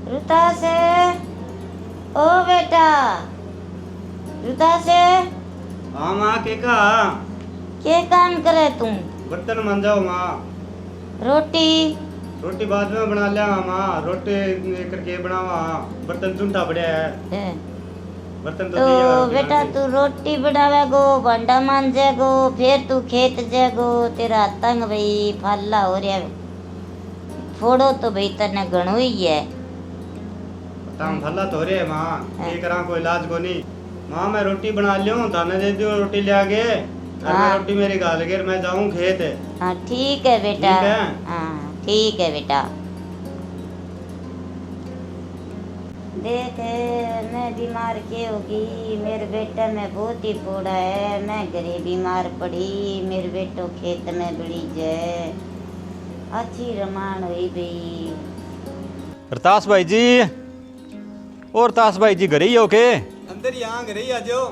रुता से ओ बेटा, रुता से हाँ माँ के का क्या काम करे तुम? बर्तन मंजाओ माँ। रोटी रोटी बाद में बना लिया माँ। रोटी करके बनावा। बर्तन चुनता पड़े है। बर्तन तो तो बेटा तू रोटी बनावेगो, भांडा मांजेगो, फिर तू खेत जागो, तेरा तंग भाई फाला हो रहा। फोड़ो तो भाई तने घणो ही है। टांग फल्ला तो रे माँ। ये करा कोई इलाज को नहीं माँ। मैं रोटी बना लियो थाने दे दियो रोटी ले आगे। मैं रोटी मेरी गाल के मैं जाऊँ खेत। हाँ ठीक है बेटा। ठीक है? हाँ ठीक है बेटा। देख मैं बीमार के होगी, मेरे बेटा में बहुत ही फोड़ा है। मैं घरे बीमार पड़ी, मेरे बेटो खेत में बड़ी जाए अच्छी रमान हुई भाई। रतास भाई जी, और तास भाई जी घरे ही हो के? अंदर यहाँ घर ही आ जाओ।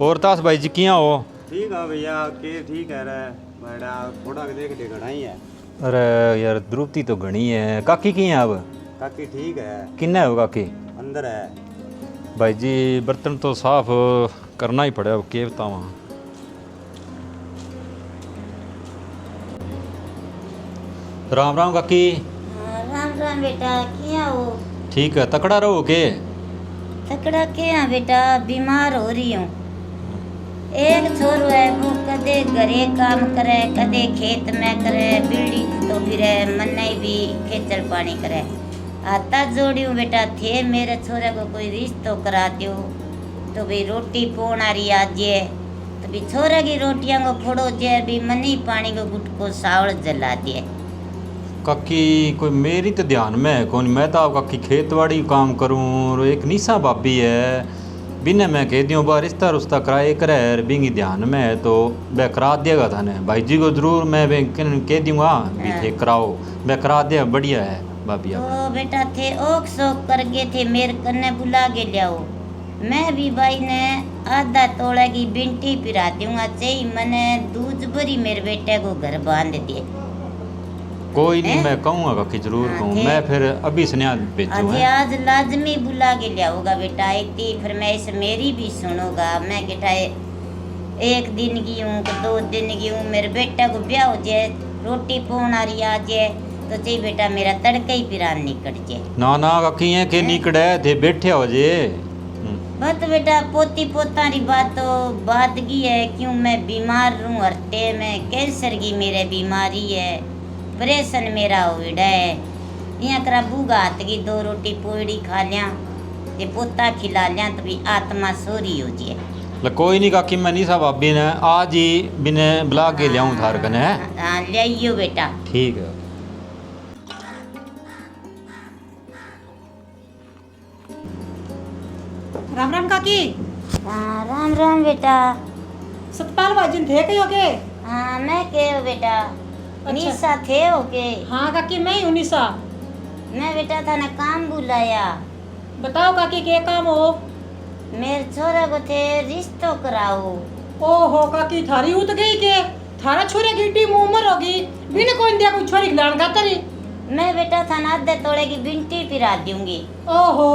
और तास भाई जी किया हो? ठीक है भैया के ठीक है रे बड़ा थोड़ा देख ले घना ही है। अरे यार द्रुपति तो घनी है। काकी की है अब? काकी ठीक है। किन्ना है वो काकी? अंदर है भाई जी बर्तन तो साफ करना ही पड़े अब के बतावा। राम राम काकी। राम राम बेटा, क्या हो? ठीक है, तकड़ा रहो के? तकड़ा क्या बेटा, बीमार हो रही हूँ। एक छोरो है वो कदे घरे काम करे, कदे खेत में करे, बिल्डी तो फिरे, मन्ने भी खेचल पानी करे। आता जोड़ियो बेटा थे मेरे छोरे को कोई रिश्तो करा दियो तो भी रोटी पोण आ रही आज ये तो भी छोरे की रोटियां को फोड़ो जे भी मनी पानी को गुट को सावल जला दिए। काकी कोई मेरी तो ध्यान में है कौन। मैं तो आप काकी खेतवाड़ी काम करूँ और एक निशा भाभी है बिना मैं कह दियो बा रिश्ता रुश्ता कराए करे बिंगी ध्यान में है तो मैं करा देगा थाने। भाई जी को जरूर मैं कह दूंगा भी थे कराओ, मैं करा दिया। बढ़िया है भाभी। तो बेटा थे ओक सोक कर गए थे मेरे कन्ने बुला के लियाओ। मैं भी भाई ने आधा तोड़ा की बिंटी पिरा दूंगा चाहिए मैंने दूध भरी मेरे बेटे को घर बांध दिए। कोई नहीं मैं कहूँगा काकी जरूर कहूँ। मैं फिर अभी स्नेहा भेजूँ है। आज लाजमी बुला के लियाऊंगा बेटा। एक फरमाइश मेरी भी सुनोगा। मैं बेटा एक दिन की हूँ 2 दिन की हूँ, मेरे बेटा को ब्याह हो जाए, रोटी पोण आ रही आ जाए तो चाहिए बेटा मेरा तड़का ही पिरान निकट जाए। ना ना काकी है के निकड़े थे बैठे हो जे। बस बेटा पोती पोता री बात तो बादगी है। क्यों मैं बीमार हूँ, हरते में कैंसर की मेरे बीमारी है, ऑपरेशन मेरा होड़ा है। यहाँ करा बूगा हाथ की 2 रोटी पोड़ी खा लिया ते पोता खिला लिया तो भी आत्मा सोरी हो जाए। कोई नहीं काकी मैं नहीं सब भाभी ने आज ही बिने बुला के ले आऊँ थार कने। हाँ ले आइयो बेटा। ठीक है। राम राम काकी। हाँ राम राम बेटा। सतपाल भाजी थे कहीं होके? हाँ मैं के हो बेटा। निशा थे हो के? हाँ काकी मैं ही हूँ निशा। मैं बेटा था ना काम बुलाया। बताओ काकी क्या काम हो? मेरे छोरे को थे रिश्तो कराओ। ओहो काकी थारी उत गई के थारा छोरे की टीम उम्र होगी बिना कोई दिया कोई छोरी खिलान का तरी। मैं बेटा था ना आधे तोड़े की बिंटी पिरा दूंगी। ओहो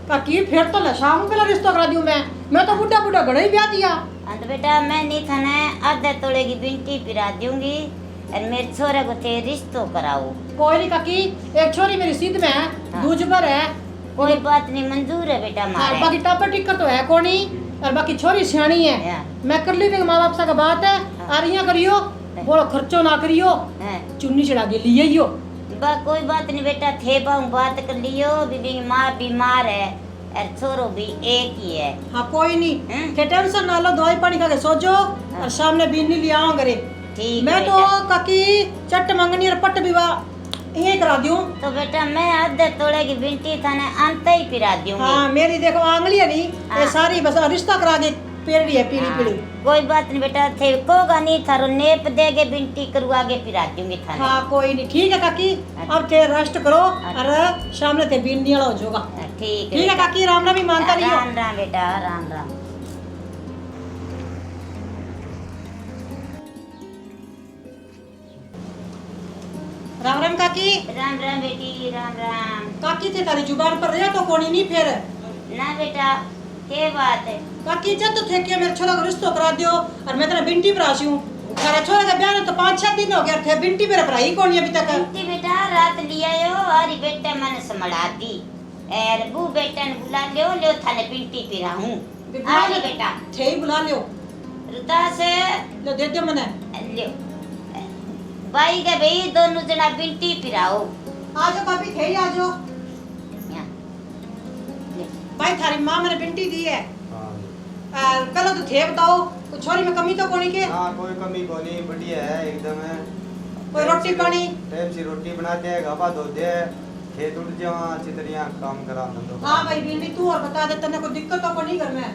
काकी फिर तो शाम को रिश्ता करा दूं मैं तो बुढ़ा बुढ़ा घड़ा ही ब्याह दिया। हाँ तो बेटा मैं नहीं था ना आधे तोड़े की बिंटी पिरा दूंगी और मेरे छोरे को थे रिश्तो कराओ। कोई नहीं काकी, एक छोरी मेरी सीध में है, दूज पर है। कोई बात नहीं मंजूर है बेटा मारे। बाकी टापर टिक्कर तो है कोनी और बाकी छोरी सियाणी है। मैं कर ली माँ बाप का बात है और यहाँ करियो बोलो खर्चो ना करियो, चुन्नी चढ़ा के लिए यो। कोई बात नहीं बेटा थे बाहू बात कर लियो। बीबी माँ बीमार है और छोरो भी एक ही है। हाँ कोई नहीं थे टेंशन ना लो, दवाई पानी खा के सो जो और सामने बीनी ले आओ करे। मैं तो काकी चट मंगनी और पट विवाह यही करा दूं। तो बेटा मैं आधे तोड़े की बिंटी थाने अंत ही पिरा दूंगी। हाँ मेरी देखो आंगली है नहीं ये सारी बस रिश्ता करा के पेड़ी है पीली पीली। कोई बात नहीं बेटा थे कोगा नहीं थारो नेप देगे बिंटी करवा के पिरा दूंगी थाने। हाँ कोई नहीं ठीक है काकी। अब थे रेस्ट करो और सामने थे बीनी वाला हो जाएगा। ठीक है काकी। राम राम ही मानता रहियो। राम राम बेटा राम राम। राम राम काकी। राम राम बेटी, राम राम। काकी थे तारी जुबान पर रहे तो कोनी नहीं फिर। ना बेटा, के बात है? काकी जब तो थे कि मेरे छोरा का रिश्तो करा दियो और मैं तेरा बिंटी पर आसी हूँ। तेरा छोरा का ब्याह तो 5-6 दिन हो गया थे, बिंटी पर पढ़ाई कौन अभी तक। बिंटी बेटा रात लिया यो और बेटा मन संभड़ा दी। एर बू बेटा ने बुला लियो थाने बिंटी पिरा हूँ। आ ले बेटा। थे ही बुला लियो। रुता से लो दे दो मने। लियो। भाई के भाई दोनों जना बिंटी पिराओ। आ जाओ भाभी, थे ही आ जाओ। भाई थारी माँ मैंने बिंटी दी है। हाँ कल तो थे बताओ, तो छोरी में कमी तो कोनी के। हाँ, कोई कमी कोनी, बढ़िया है एकदम है। कोई रोटी पानी टाइम से रोटी बनाते हैं, घापा धोते हैं, खेत उठ जाओ अच्छी तरह काम करा धंधो। हाँ भाई बिंटी तू और बता दे तने कोई दिक्कत तो कोनी घर में।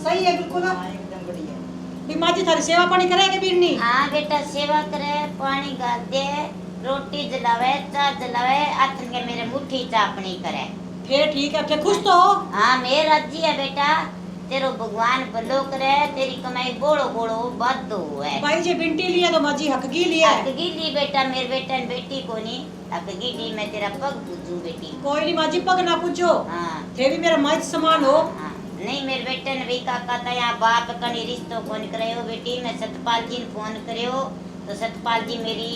सही है बिल्कुल एकदम बढ़िया। बीमाजी थारी सेवा पानी करे के बिन्नी। हाँ बेटा सेवा करे, पानी गाल दे, रोटी जलावे, चाय जलावे, आथन के मेरे मुट्ठी चापनी करे। फिर ठीक है, फिर खुश तो हो। हाँ मेरे राजी है बेटा, तेरो भगवान भलो करे, तेरी कमाई बोड़ो बोड़ो बद है। भाई जी बिंटी लिया तो माजी हक की लिया। हकगी ली बेटा, मेरे बेटा ने बेटी को नहीं हकगी ली, मैं तेरा पग पूजू बेटी। कोई नहीं माजी पग ना पूछो। हाँ थे भी मेरा माइज समान हो। हाँ नहीं मेरे बेटे ने भी काका था यहाँ बाप कनी रिश्तो कौन करे हो बेटी। मैं सतपाल जी ने फोन करे हो तो सतपाल जी मेरी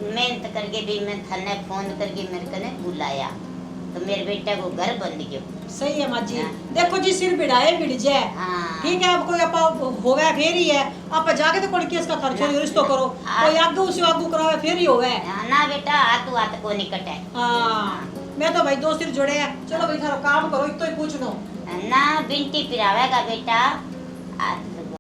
मेहनत करके भी मैं थाने फोन करके मेरे कने बुलाया तो मेरे बेटे को घर बन गयो। सही है माजी। हाँ। देखो जी सिर बिड़ाए बिड़ जाए। हाँ ठीक है, अब कोई आप होवे फिर ही है। आप जाके तो कोई केस का खर्च रिश्तो करो, कोई आगू से आगू करावे फिर ही होवे। ना बेटा हाथ हाथ को निकट है। हाँ मैं तो भाई दो सिर जुड़े हैं। चलो भाई थारो काम करो, इतो ही पूछ लो। ना बिंटी पिरावेगा बेटा,